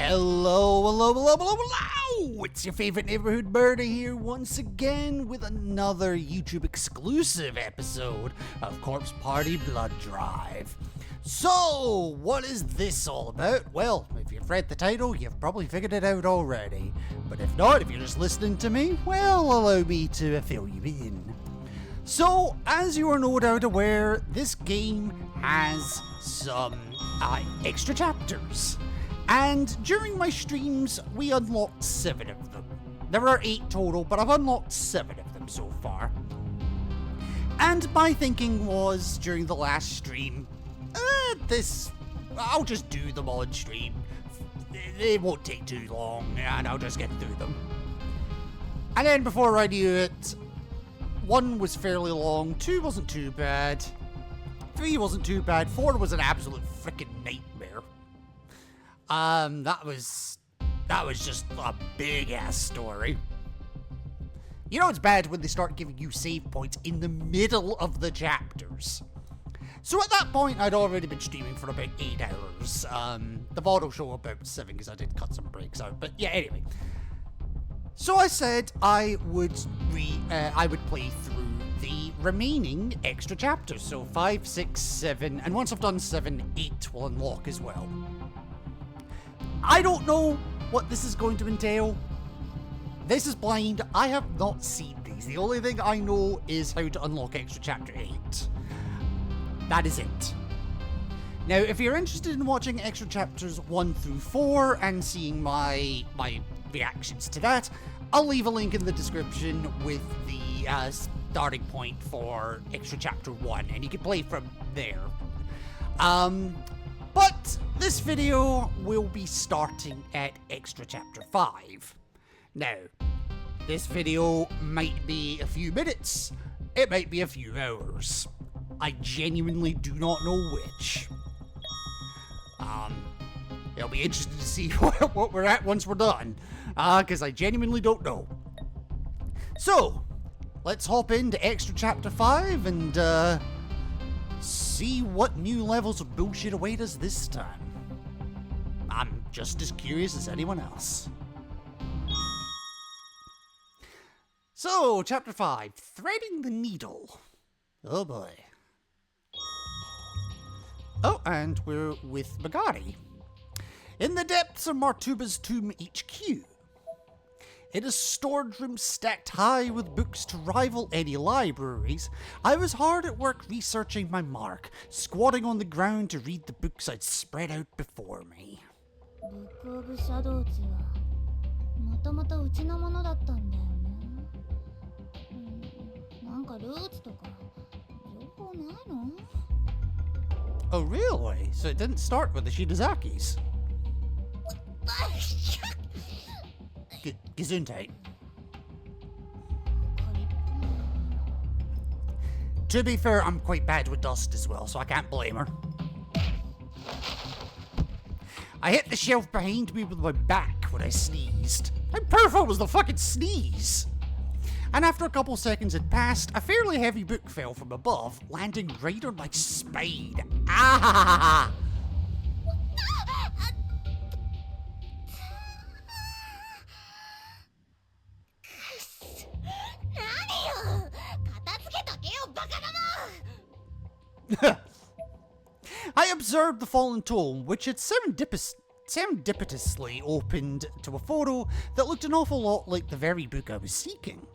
Hello! It's your favorite neighborhood birder here once again with another YouTube exclusive episode of Corpse Party Blood Drive. So, what is this all about? Well, if you've read the title, you've probably figured it out already. But if not, if you're just listening to me, well, allow me to fill you in. So, as you are no doubt aware, this game has some extra chapters. And during my streams, we unlocked 7 of them. There are 8 total, but I've unlocked 7 of them so far. And my thinking was, during the last stream, I'll just do them on stream. It won't take too long, and I'll just get through them. And then before I knew it, 1 was fairly long, 2 wasn't too bad, 3 wasn't too bad, 4 was an absolute freaking nightmare. That was just a big ass story. You know it's bad when they start giving you save points in the middle of the chapters. So at that point, I'd already been streaming for about 8 hours. The VOD will show about 7 because I did cut some breaks out. But yeah, anyway. So I said I would play through the remaining extra chapters. So 5, 6, 7, and once I've done 7, 8 will unlock as well. I don't know what this is going to entail. This is blind. I have not seen these. The only thing I know is how to unlock extra chapter 8. That is it. Now, if you're interested in watching extra chapters 1 through 4 and seeing my reactions to that, I'll leave a link in the description with the starting point for extra chapter 1, and you can play from there. But this video will be starting at extra chapter 5. Now, this video might be a few minutes, it might be a few hours. I genuinely do not know which. It'll be interesting to see what we're at once we're done, because I genuinely don't know. So, let's hop into extra chapter 5 and see what new levels of bullshit await us this time. I'm just as curious as anyone else. So, chapter 5, Threading the Needle. Oh boy. Oh, and we're with Magari. In the depths of Martuba's Tomb HQ. In a stored room stacked high with books to rival any libraries, I was hard at work researching my mark, squatting on the ground to read the books I'd spread out before me. Book of Shadows はもともとうちのものだったんだよね。なんかルーツとか情報ないの? Oh really? So it didn't start with the Shidazakis? Gesundheit. To be fair, I'm quite bad with dust as well, so I can't blame her. I hit the shelf behind me with my back when I sneezed. How powerful was the fucking sneeze? And after a couple seconds had passed, a fairly heavy book fell from above, landing right on my spine. Ah! I observed the fallen tome, which had serendipitously opened to a photo that looked an awful lot like the very book I was seeking.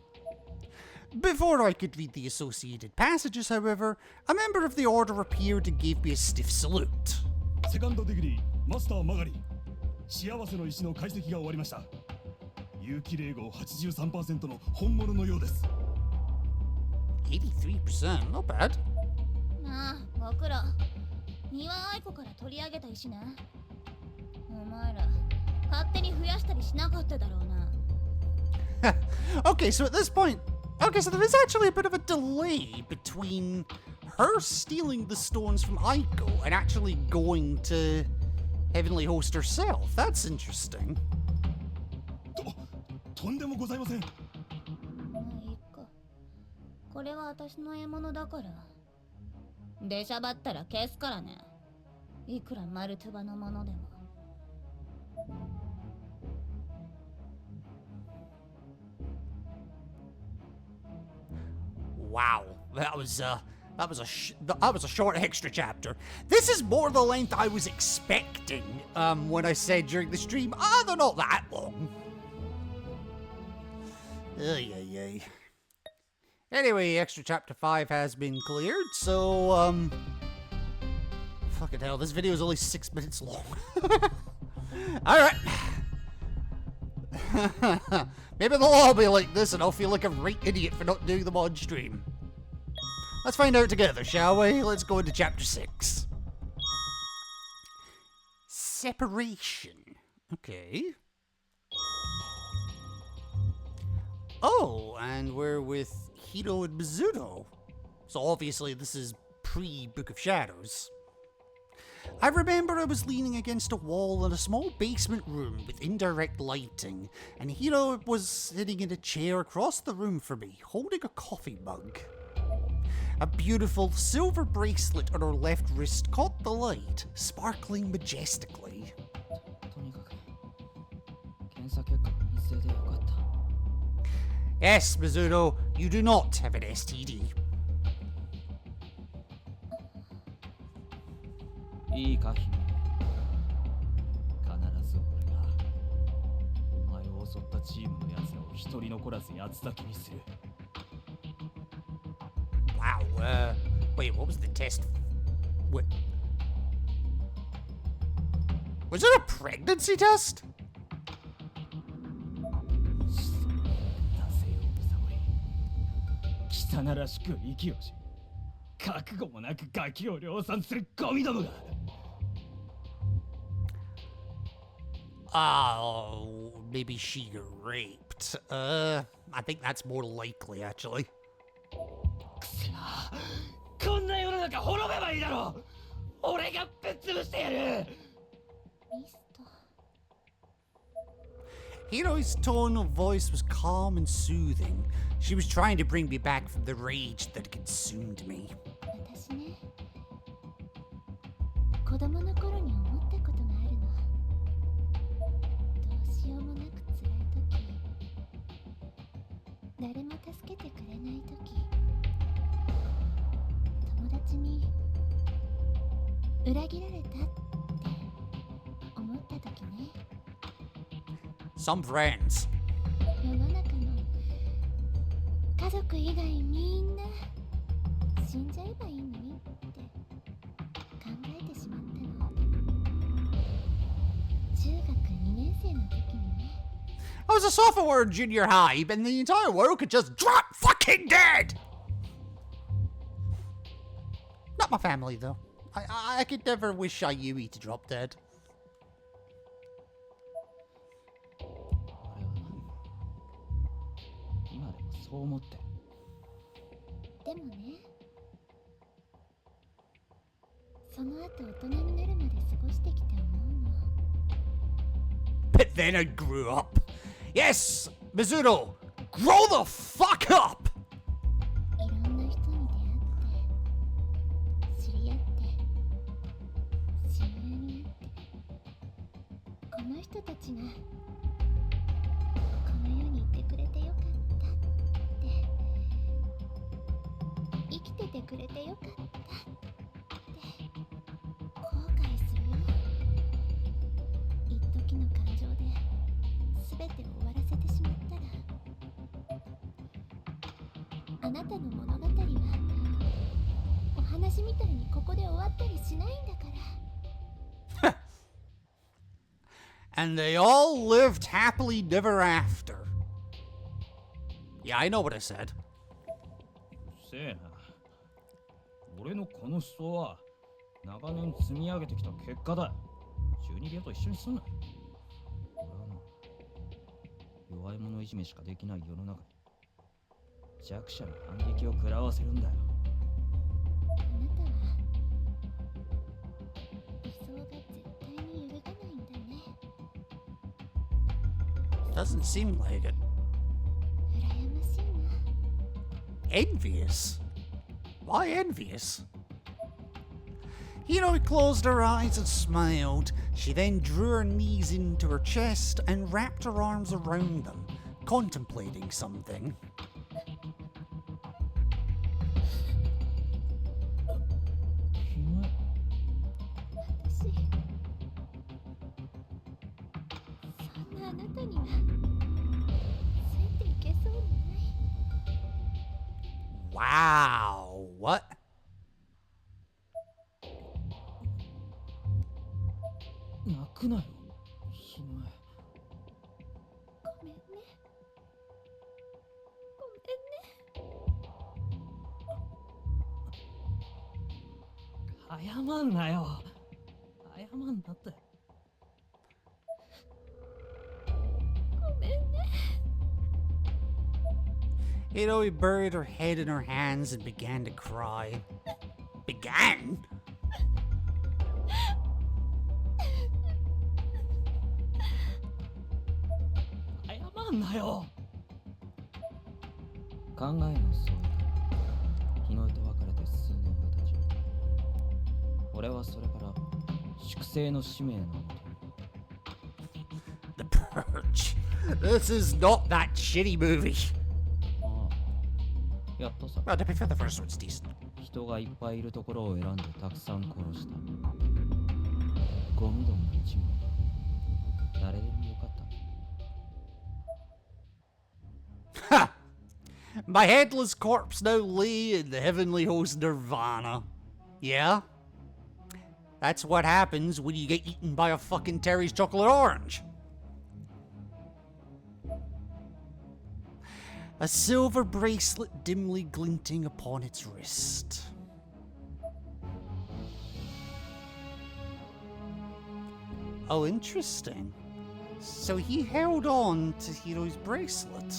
Before I could read the associated passages, however, a member of the order appeared and gave me a stiff salute. Second degree, Master Magari. 幸せの石の解析が終わりました。有機霊合 83% の本物のようです。83%? Not bad. ああ、僕ら三輪愛子から取り上げた石ね。お前ら勝手に増やしたりしなかっただろうな。Okay, so at this point, so there is actually a bit of a delay between her stealing the stones from Aiko and actually going to Heavenly Host herself. That's interesting. とんでもございません。まあいいか。これは私の獲物だから。出しゃばったら消すからね。いくらマルトゥバのものでも。Wow, that was a short extra chapter. This is more the length I was expecting when I said during the stream, they're not that long. Ay, ay, ay. Anyway, extra chapter 5 has been cleared, so fucking hell, this video is only 6 minutes long. Alright. Maybe they'll all be like this and I'll feel like a right idiot for not doing them on stream. Let's find out together, shall we? Let's go into chapter 6. Separation. Okay. Oh, and we're with Hiro and Mizuno. So obviously this is pre-Book of Shadows. I remember I was leaning against a wall in a small basement room with indirect lighting, and Hiro was sitting in a chair across the room from me, holding a coffee mug. A beautiful silver bracelet on her left wrist caught the light, sparkling majestically. Yes, Mizuno, you do not have an STD. いいか君、必ず俺がお前を襲ったチームの奴らを一人残らず八つ裂きにする。 Wow, wait, what was the test? What? Was it a pregnancy test? 汚らしく息をし、覚悟もなくガキを量産するゴミどもが。 Oh, maybe she got raped. I think that's more likely, actually. くせな、こんな世の中滅べばいいだろう。俺がぶっ潰してやる。ミスト。 Hiro's tone of voice was calm and soothing. She was trying to bring me back from the rage that consumed me. 私ね、子供の頃に思ったことがあるの。どうしようもなく辛い時、誰も助けてくれない時、友達に裏切られたって思った時ね。 Some friends. 世の中の家族以外みんな死んじゃえばいいのにって考えてしまったの。中学2年生の時にね。 I was a sophomore in junior high, and the entire world could just drop fucking dead! Not my family, though. I could never wish Ayumi to drop dead. 今でもそう思ってる。でもね、その後大人になるまで過ごしてきて思うの。 But then I grew up. Yes, Mizuno, grow the fuck up! いろんな人に出会って、知り合って、親友になって、この人たちがこの世にいてくれてよかったって生きててくれてよかったって後悔するよ。一時の感情で全てを終わらせてしまったら、あなたの物語はお話みたいにここで終わったりしないんだから。And they all lived happily never after. Yeah, I know what I said. せえな。俺のこの思想は長年積み上げてきた結果だ。12秒と一緒にすんな。俺はな、弱い者いじめしかできない世の中に弱者に反撃を食らわせるんだよ。あなたは理想が絶対に揺るがないんだね。 Doesn't seem like it. 羨ましいな。 Envious? Why envious? Hiroi closed her eyes and smiled. She then drew her knees into her chest and wrapped her arms around them, contemplating something. 私そんなあなたにはついていけそうにない Wow, what? 泣くなよ、ひまえ。ごめんね謝んなよ。謝んなって。ごめんね Hiroi buried her head in her hands and began to cry. Began? 謝んなよ。考えの相違。日の井と別れて数年が経ち、俺はそれから粛清の使命のもと。 The Purge. This is not that shitty movie. ああ、やったさ。 Well, to be fair, the first one's decent. 人がいっぱいいるところを選んでたくさん殺した。ゴミどもの一部。誰でもよかった。 Ha! My headless corpse now lay in the heavenly host Nirvana. Yeah? That's what happens when you get eaten by a fucking Terry's chocolate orange. A silver bracelet dimly glinting upon its wrist. Oh, interesting. So he held on to Hiro's bracelet.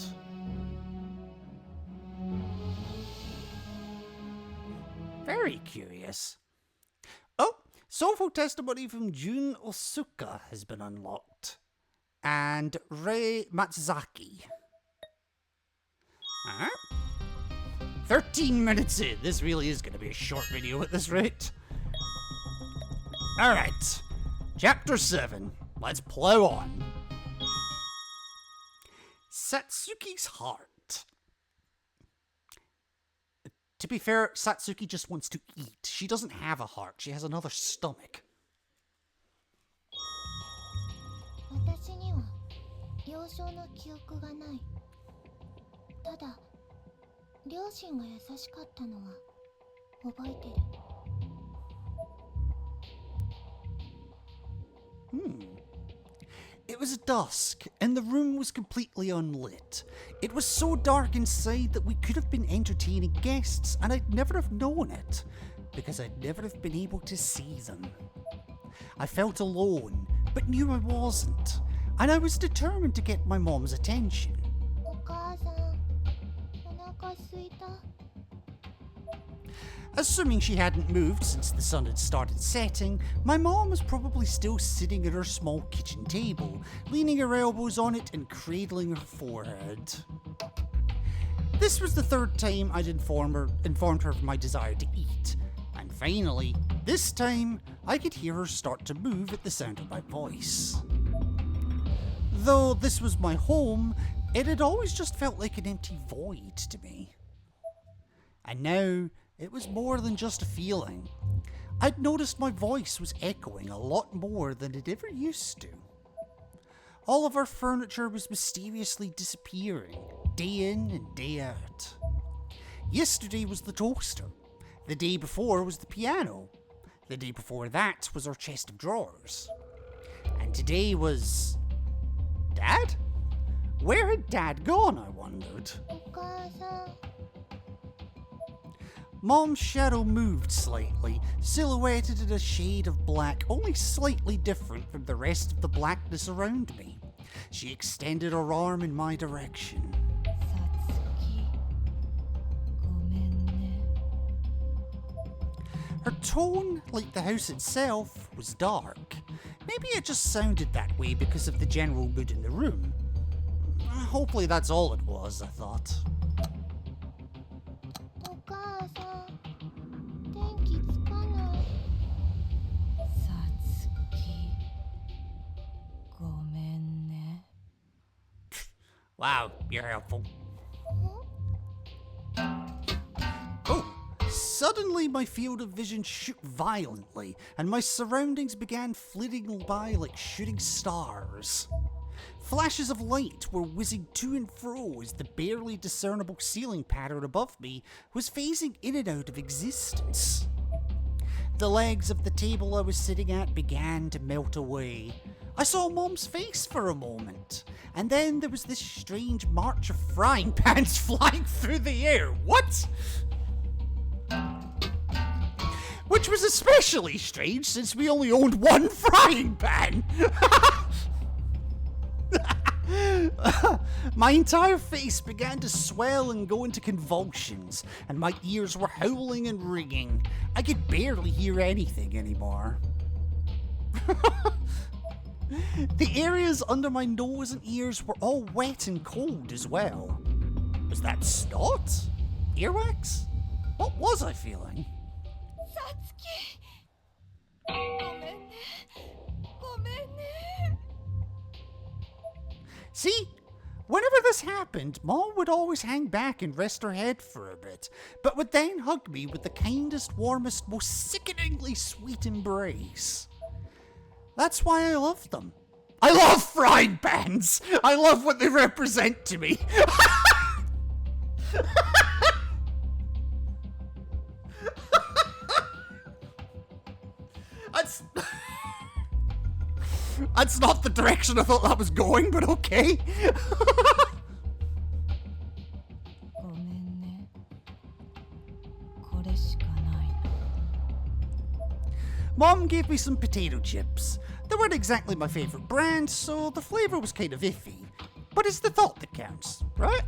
Very curious. Oh, soulful testimony from Jun Osuka has been unlocked. And Rei Matsuzaki. Alright. 13 minutes in. This really is going to be a short video at this rate. Alright. Chapter 7. Let's plow on. Satsuki's heart. To be fair, Satsuki just wants to eat. She doesn't have a heart. She has another stomach. 私には幼少の記憶がない。ただ両親が優しかったのは覚えてる。It was dusk, and the room was completely unlit. It was so dark inside that we could have been entertaining guests, and I'd never have known it, because I'd never have been able to see them. I felt alone, but knew I wasn't, and I was determined to get my mom's attention. お母さん、お腹すいた。 Assuming she hadn't moved since the sun had started setting, my mom was probably still sitting at her small kitchen table, leaning her elbows on it and cradling her forehead. This was the third time I'd informed her of my desire to eat, and finally, this time, I could hear her start to move at the sound of my voice. Though this was my home, it had always just felt like an empty void to me. And now, it was more than just a feeling. I'd noticed my voice was echoing a lot more than it ever used to. All of our furniture was mysteriously disappearing, day in and day out. Yesterday was the toaster. The day before was the piano. The day before that was our chest of drawers. And today was... Dad? Where had Dad gone, I wondered. お母さん。 Mom's shadow moved slightly, silhouetted in a shade of black only slightly different from the rest of the blackness around me. She extended her arm in my direction. さつき、ごめんね。 Her tone, like the house itself, was dark. Maybe it just sounded that way because of the general mood in the room. Hopefully that's all it was, I thought. お母さん、電気つかない。Wow, you're helpful. Oh, suddenly my field of vision shook violently, and my surroundings began flitting by like shooting stars. Flashes of light were whizzing to and fro as the barely discernible ceiling pattern above me was phasing in and out of existence. The legs of the table I was sitting at began to melt away. I saw Mom's face for a moment, and then there was this strange march of frying pans flying through the air. What? Which was especially strange since we only owned one frying pan. My entire face began to swell and go into convulsions, and my ears were howling and ringing. I could barely hear anything anymore. The areas under my nose and ears were all wet and cold as well. Was that snot? Earwax? What was I feeling? Satsuki! See? Whenever this happened, Mom would always hang back and rest her head for a bit, but would then hug me with the kindest, warmest, most sickeningly sweet embrace. That's why I love them. I love frying pans! I love what they represent to me. That's not the direction I thought that was going, but okay. Mom gave me some potato chips. They weren't exactly my favourite brand, so the flavour was kind of iffy. But it's the thought that counts, right?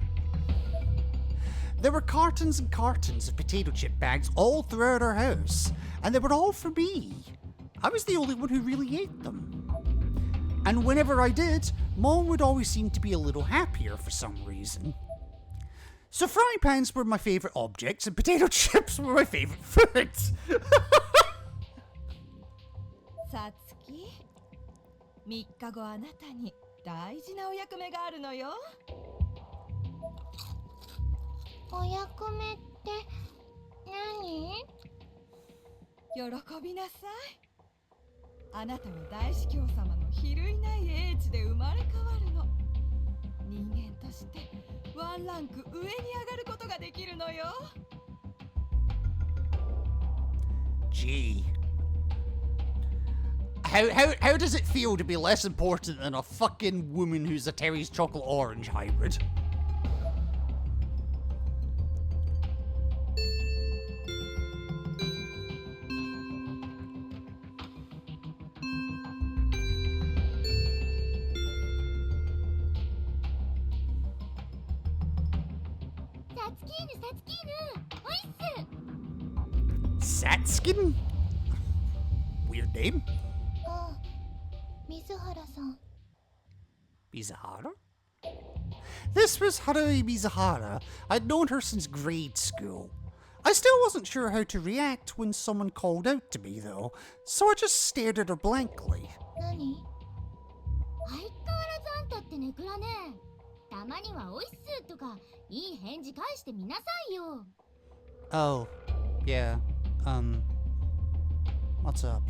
There were cartons and cartons of potato chip bags all throughout our house, and they were all for me. I was the only one who really ate them. And whenever I did, Mom would always seem to be a little happier for some reason. So frying pans were my favourite objects, and potato chips were my favourite foods. Satsuki, 3日後あなたに大事なお役目があるのよ。お役目って何？喜びなさい。あなたは大司教様の比類ない英知で生まれ変わるの。人間としてワンランク上に上がることができるのよ。Gee. How does it feel to be less important than a fucking woman who's a Terry's chocolate orange hybrid? Satsuki? Weird name. Mizuhara-san. Mizuhara? This was Haruhi Mizuhara. I'd known her since grade school. I still wasn't sure how to react when someone called out to me, though, so I just stared at her blankly. 何？相変わらずあんたってネクラね。たまにはおいっすとかいい返事返してみなさいよ。Oh, yeah. What's up?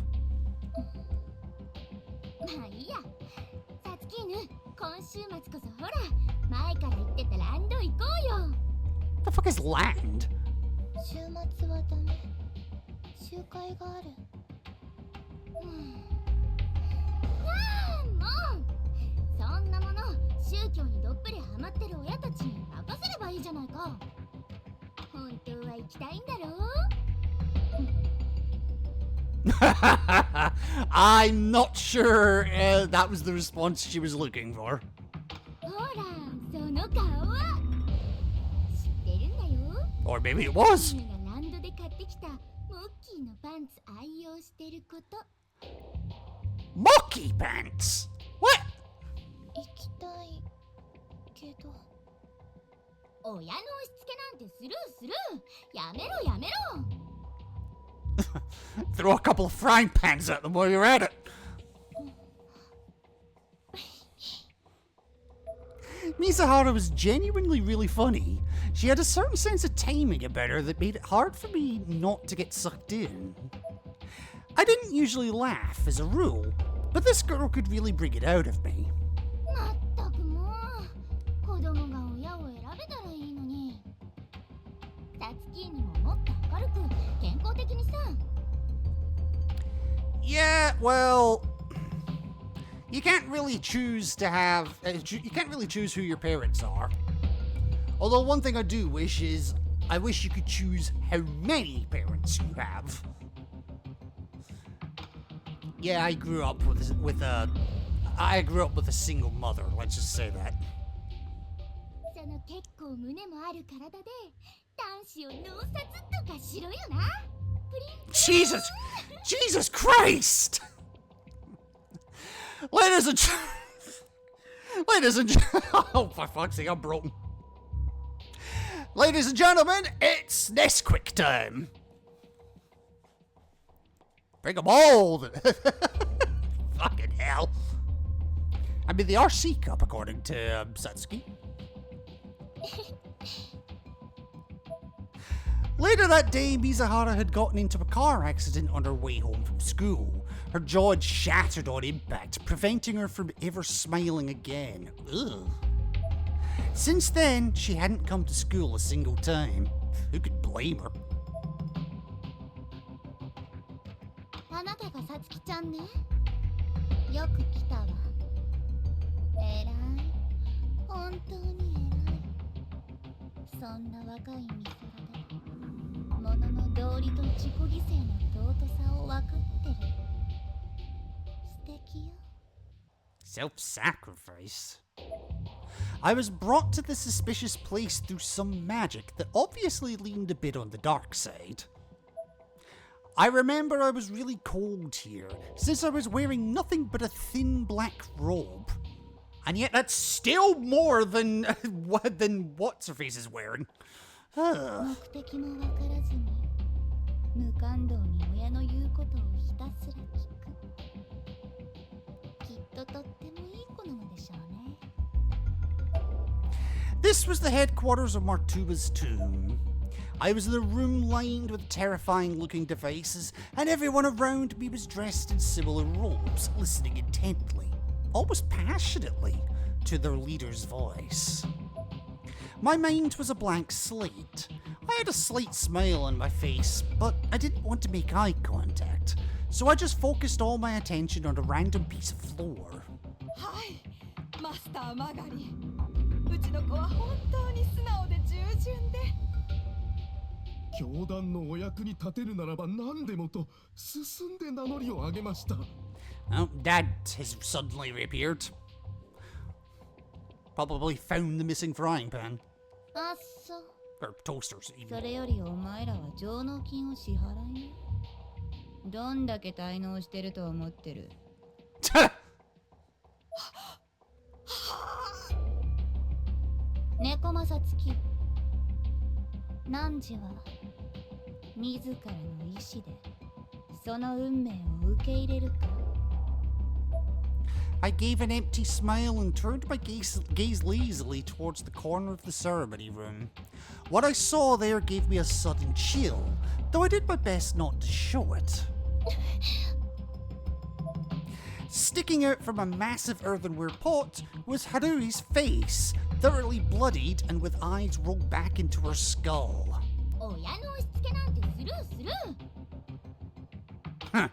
まあいいや。サツキーヌ、今週末こそほら、前から言ってたランド行こうよ。The fuck is land? 週末はダメ。集会がある。もうそんなもの宗教にどっぷりハマってる親たちに任せればいいじゃないか。本当は行きたいんだろう。I'm not sure that was the response she was looking for. ほら、その顔は知ってるんだよ。 Or maybe it was. 君がランドで買ってきたモッキーのパンツ愛用してること。Monkey pants? What? 行きたいけど。親の押し付けなんてスルースルー。やめろやめろ。Throw a couple of frying pans at them while you're at it. Mizuhara was genuinely really funny. She had a certain sense of timing about her that made it hard for me not to get sucked in. I didn't usually laugh as a rule, but this girl could really bring it out of me. まったくもう子供が親を選べたらいいのに。サツキーヌももっと明るく健康的にさ。Yeah, well, you can't really choose to have. You can't really choose who your parents are. Although one thing I do wish is, I wish you could choose how many parents you have. Yeah, I grew up with a single mother. Let's just say that. その結構胸もある体で男子を脳殺とかしろよな。プリン Jesus Christ! Ladies and oh, for fuck's sake, I'm broken. Ladies and gentlemen, it's Nesquik time. Bring 'em all. Fucking hell. I mean, the RC Cup, according to Satsuki. Later that day, Mizuhara had gotten into a car accident on her way home from school. Her jaw had shattered on impact, preventing her from ever smiling again. Ugh. Since then, she hadn't come to school a single time. Who could blame her? あなたがさつきちゃんね。よく来たわ。えらい。本当にえらい。そんな若い美空で、ものの道理と自己犠牲の尊さを分かってる。素敵よ。 Self-sacrifice? I was brought to this suspicious place through some magic that obviously leaned a bit on the dark side. I remember I was really cold here, since I was wearing nothing but a thin black robe. And yet that's still more than what's-her-face is wearing. 目的も分からずに無感動に親の言うことをひたすら聞く。きっととってもいい子なのでしょうね。 This was the headquarters of Martuba's tomb. I was in a room lined with terrifying-looking devices, and everyone around me was dressed in similar robes, listening intently, almost passionately, to their leader's voice. My mind was a blank slate. I had a slight smile on my face, but I didn't want to make eye contact, so I just focused all my attention on a random piece of floor. はい、マスターマガリ。うちの子は本当に素直で従順で。教団のお役に立てるならば何でもと進んで名乗りを上げました。Oh, Dad has suddenly reappeared. Probably found the missing frying pan. あっそ。 Or toasters, even. それよりお前らは上納金を支払いね。どんだけ滞納してると思ってる。猫正月。汝は自らの意志でその運命を受け入れるか。 I gave an empty smile and turned my gaze lazily towards the corner of the ceremony room. What I saw there gave me a sudden chill, though I did my best not to show it. Sticking out from a massive earthenware pot was Harui's face, thoroughly bloodied and with eyes rolled back into her skull. 親の押し付けなんてスルーする。 Huh.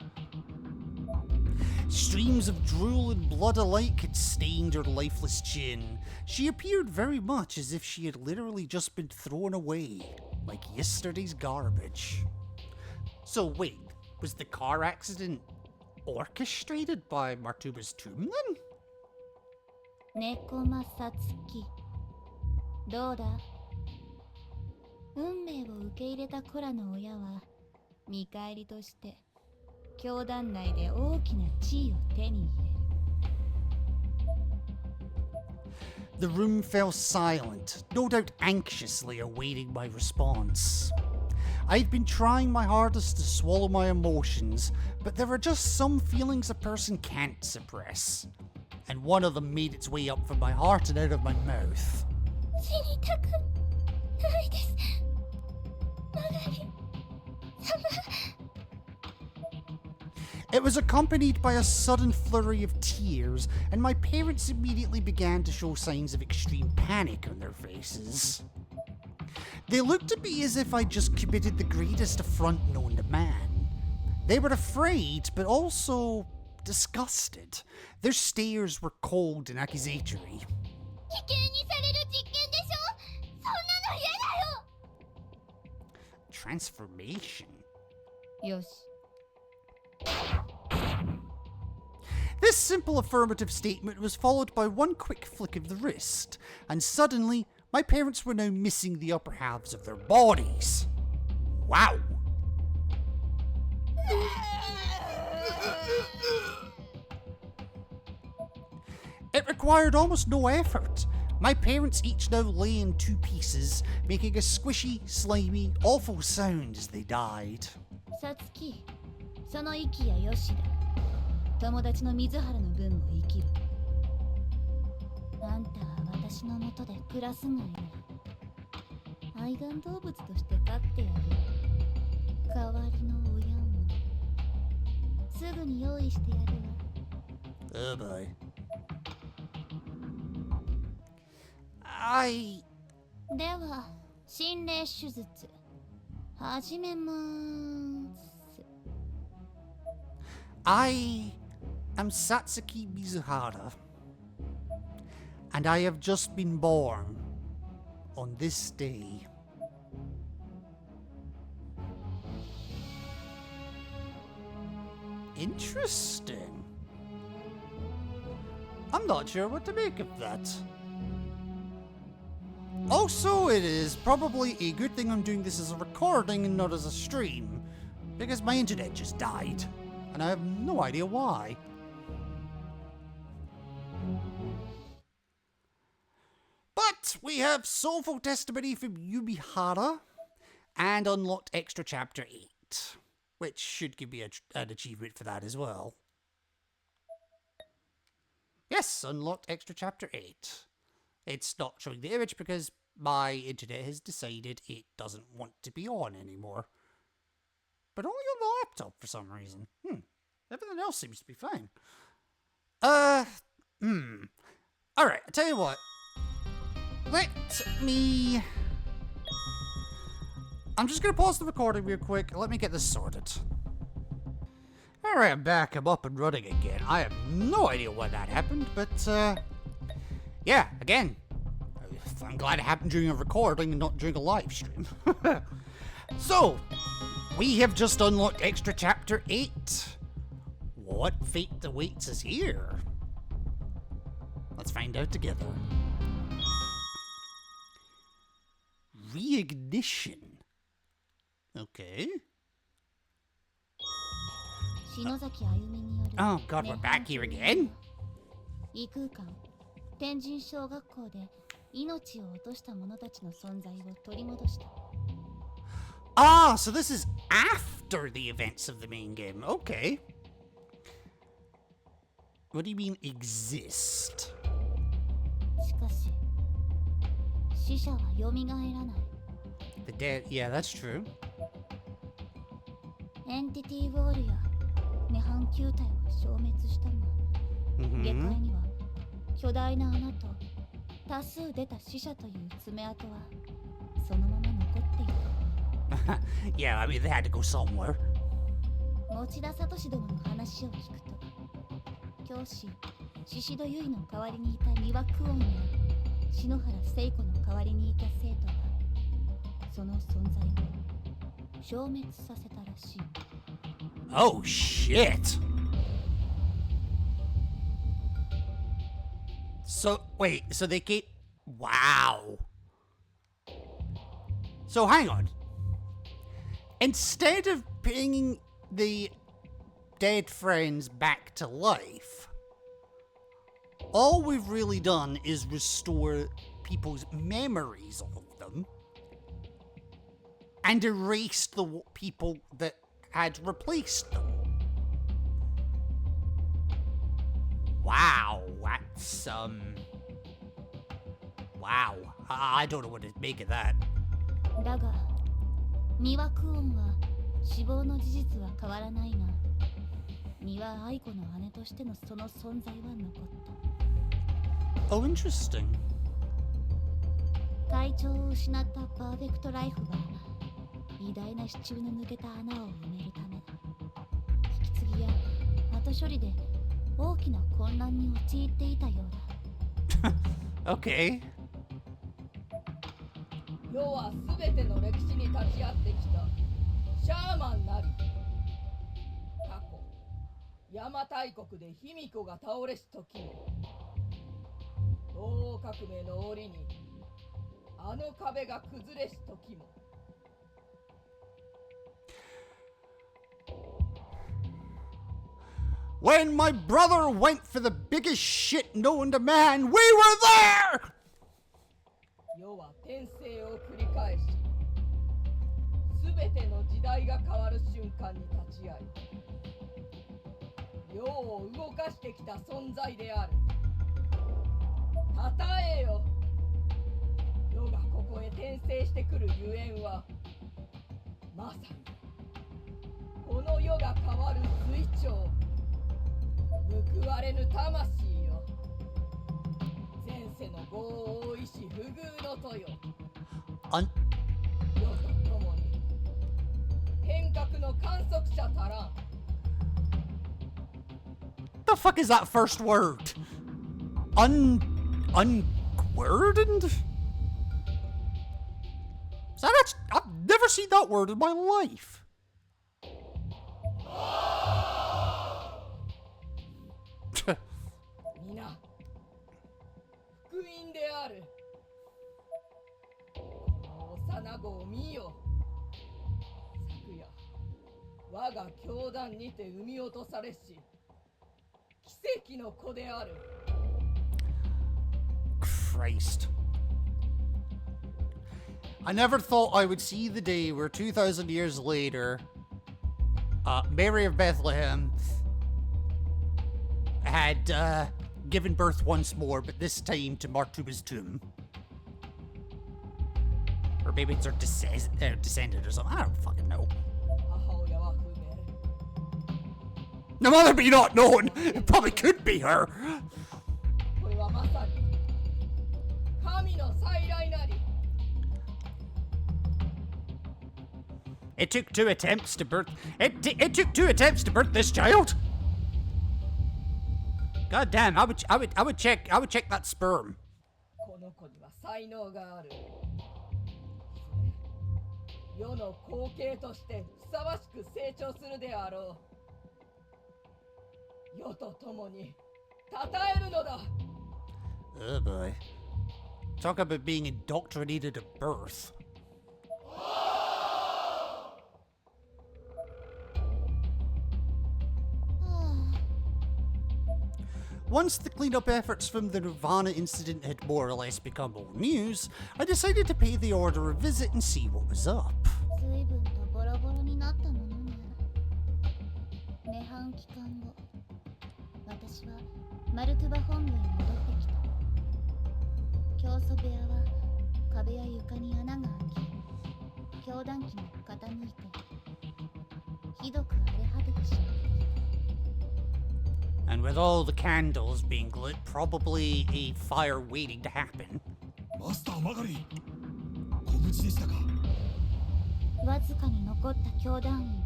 Streams of drool and blood alike had stained her lifeless chin. She appeared very much as if she had literally just been thrown away, like yesterday's garbage. So wait, was the car accident orchestrated by Martuba's tomb then? 猫正月。どうだ。運命を受け入れた子らの親は見返りとして教団内で大きな地位を手に入れる。 The room fell silent, no doubt anxiously awaiting my response. I'd been trying my hardest to swallow my emotions, but there are just some feelings a person can't suppress. and one of them made its way up from my heart and out of my mouth. 死にたくないです。マガリ様。 It was accompanied by a sudden flurry of tears, and my parents immediately began to show signs of extreme panic on their faces. They looked at me as if I'd just committed the greatest affront known to man. They were afraid, but also disgusted. Their stares were cold and accusatory. 危険にされる実験でしょ。そんなの嫌だよ。 Transformation. よし。 This simple affirmative statement was followed by one quick flick of the wrist, and suddenly my parents were now missing the upper halves of their bodies. Wow. It required almost no effort. My parents each now lay in two pieces, making a squishy, slimy, awful sound as they died. さつき、その息やよしだ。友達の水原の分も生きる。あんたは私のもとで暮らすがいい。愛玩動物として飼ってやる。代わりの親も。すぐに用意してやるわ。Oh boy. では、心霊手術、始めまーす。I am Satsuki Mizuhara, and I have just been born on this day. Interesting. I'm not sure what to make of that. Also, it is probably a good thing I'm doing this as a recording and not as a stream, because my internet just died, and I have no idea why. But we have soulful testimony from Yumihara, and unlocked extra chapter 8, which should give me an achievement for that as well. Yes, unlocked extra chapter 8. It's not showing the image because my internet has decided it doesn't want to be on anymore. But only on the laptop for some reason. Everything else seems to be fine. Alright, I'll tell you what. I'm just gonna pause the recording real quick. Let me get this sorted. Alright, I'm back. I'm up and running again. I have no idea why that happened, but, yeah, again, I'm glad it happened during a recording and not during a live stream. So, we have just unlocked extra chapter 8. What fate awaits us here? Let's find out together. Reignition. Okay. Oh god, we're back here again? 異空間、天神小学校で命を落とした者たちの存在を取り戻した。Ah, so this is after the events of the main game. Okay. What do you mean exist? しかし、死者は蘇らない。 The dead, yeah, that's true. エンティティウォールや涅槃球体は消滅したが、下界には巨大な穴と多数出た死者という爪痕はそのまま残っていた。Yeah, I mean, they had to go somewhere. 持田聡殿の話を聞くと、教師宍戸結衣の代わりにいた三輪久遠や篠原聖子の代わりにいた生徒がその存在を消滅させたらしい。 Oh shit. So wait, so they keep, wow. So hang on. Instead of bringing the dead friends back to life, all we've really done is restore people's memories of them and erased the people that had replaced them. Wow, That's, wow. I don't know what to make of that. だが三輪クオンは死亡の事実は変わらないが、三輪愛子の姉としてのその存在は残った。 Oh, interesting. 会長を失ったパーフェクトライフは偉大な支柱の抜けた穴を埋めるためだ。引き継ぎや後処理で大きな混乱に陥っていたようだ。Okay. 世は全ての歴史に立ち会ってきたシャーマンなり。過去邪馬台国で卑弥呼が倒れし時も、東欧革命の折にあの壁が崩れし時も、When my brother went for the biggest shit known to man, we were there! 世は転生を繰り返し、全ての時代が変わる瞬間に立ち会い、世を動かしてきた存在である。たたえよ、世がここへ転生してくるゆえんは、まさにこの世が変わる随長、報われぬ魂よ。前世の業を覆いし不遇のとよ。世とともに変革の観測者たらん。 The fuck is that first word? Unquirted? Is that I've never seen that word in my life. 皆、福音である。この幼子を見よ。昨夜、我が教団にて産み落とされし奇跡の子である。 Christ. I never thought I would see the day where 2,000 years later, Mary of Bethlehem had given birth once more, but this time to Martuba's tomb. Or maybe it's her descendant or something. I don't fucking know. 母親は不明。 No matter be not known, it probably could be her. これはまさに神の再来なり。 It took two attempts to birth. It took two attempts to birth this child. God damn! I would check that sperm. この子には才能がある。世の後継としてふさわしく成長するであろう。世と共に称えるのだ。 Oh boy. Talk about being indoctrinated at birth. Once the cleanup efforts from the Nirvana incident had more or less become old news, I decided to pay the order a visit and see what was up. 随分とボロボロになったものね。涅槃期間後、私はマルトゥバ本部へ戻ってきた。教祖部屋は壁や床に穴が開き、教団機も傾いて、ひどく荒れ果ててしまっていた。 And with all the candles being lit, probably a fire waiting to happen. マスターマガリー、ご無事でしたか。わずかに残った教団員、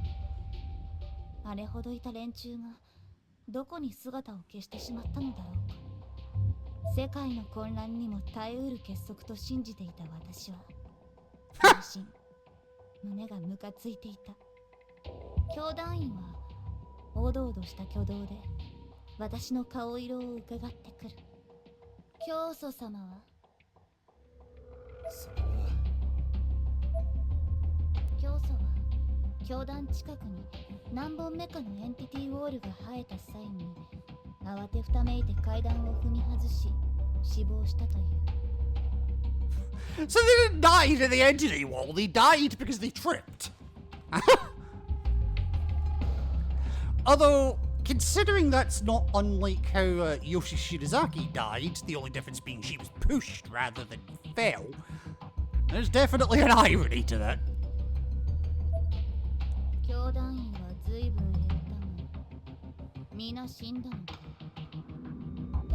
あれほどいた連中がどこに姿を消してしまったのだろうか。世界の混乱にも耐えうる結束と信じていた私は安心、胸がムカついていた。教団員はおどおどした挙動で私の顔色を伺ってくる。教祖様はそれは教祖は教団近くに何本目かのエンティティウォールが生えた際に慌てふためいて階段を踏み外し死亡したという。 So they didn't die to the entity wall, they died because they tripped. Although, considering that's not unlike how Yoshi Shirazaki died, the only difference being she was pushed rather than fell, there's definitely an irony to that. 教団員は随分減ったが皆死んだのか。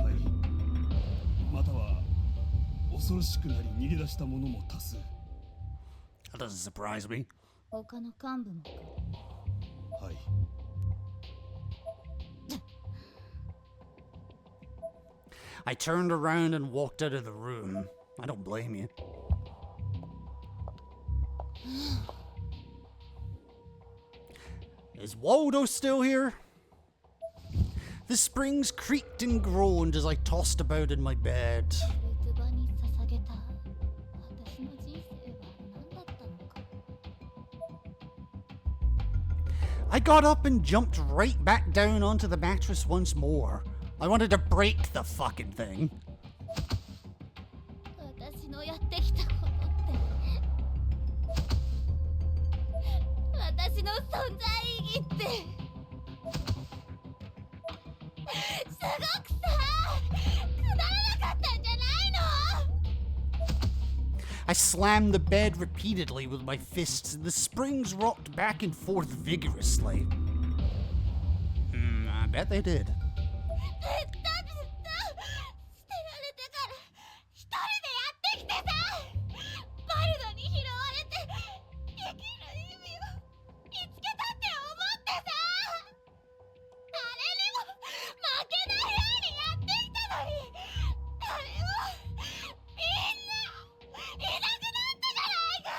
はい。または恐ろしくなり逃げ出した者も多数。 That doesn't surprise me. 他の幹部もか。はい。 I turned around and walked out of the room. I don't blame you. Is Waldo still here? The springs creaked and groaned as I tossed about in my bed. レツバに捧げた私の人生は何だったのか。 I got up and jumped right back down onto the mattress once more. I wanted to break the fucking thing. 私のやってきたことって私の存在意義ってすごくさくだらなかったんじゃないの。 I slammed the bed repeatedly with my fists and the springs rocked back and forth vigorously. I bet they did. だってさ捨てられてから一人でやってきてさバルドに拾われて生きる意味を見つけたって思ってさ誰にも負けないようにやってきたのに誰もみんないなくなったじゃないか。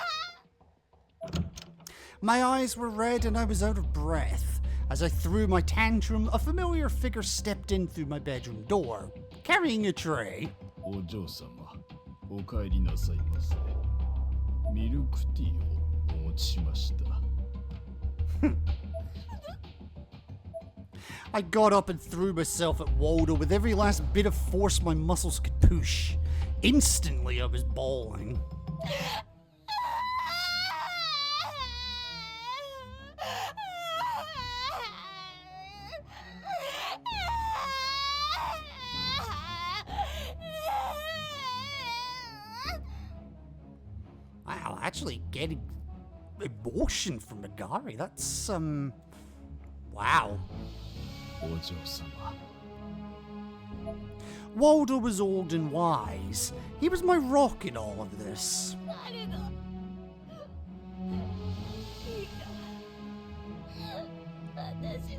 My eyes were red and I was out of breath. As I threw my tantrum, a familiar figure stepped in through my bedroom door, carrying a tray. お嬢様、お帰りなさいませ。ミルクティーをお持ちしました。 I got up and threw myself at Waldo with every last bit of force my muscles could push. Instantly, I was bawling. Wow, actually getting emotion from Megari. That's, wow. お嬢様。 Waldo was old and wise. He was my rock in all of this. 誰だいいか私を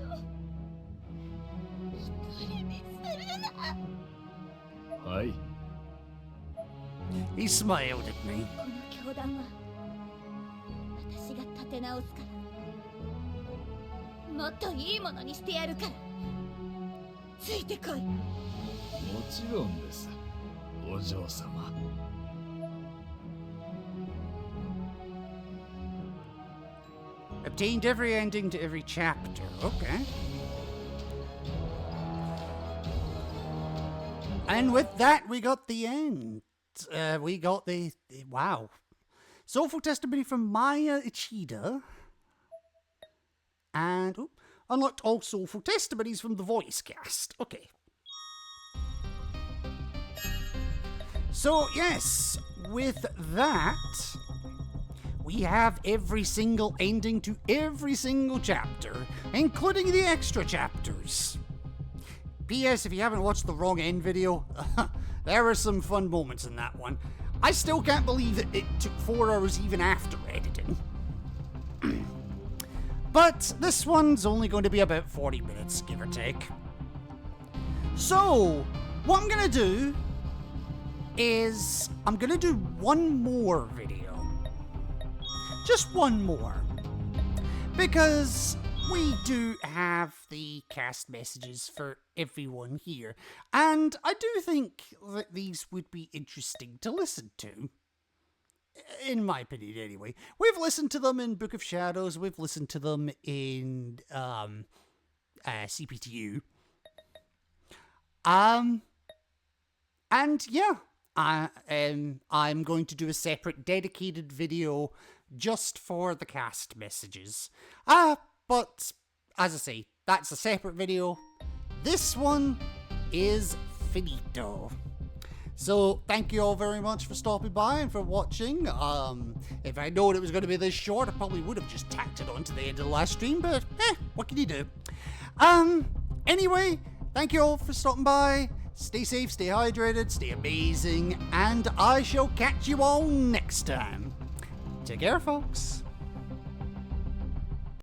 一人にするな。はい。 He smiled at me. この教団は私が立て直すからもっといいものにしてやるからついてこい。もちろんです。お嬢様。 Obtained every ending to every chapter. Okay. And with that, we got the end. We got the wow. Soulful testimony from Maya Ichida. And unlocked all soulful testimonies from the voice cast. Okay. So, yes, with that, we have every single ending to every single chapter, including the extra chapters. P.S. If you haven't watched the wrong end video, there were some fun moments in that one. I still can't believe that it took 4 hours even after editing. But this one's only going to be about 40 minutes, give or take. So, what I'm going to do is I'm going to do one more video. Just one more. Because we do have the cast messages for everyone here. And I do think that these would be interesting to listen to. In my opinion, anyway. We've listened to them in Book of Shadows. We've listened to them in CPTU. And yeah, I'm going to do a separate dedicated video just for the cast messages. But as I say, that's a separate video. This one is finito. So thank you all very much for stopping by and for watching. If I'd known it was going to be this short, I probably would have just tacked it on to the end of the last stream, but what can you do? Anyway, thank you all for stopping by. Stay safe, stay hydrated, stay amazing, and I shall catch you all next time. Take care, folks.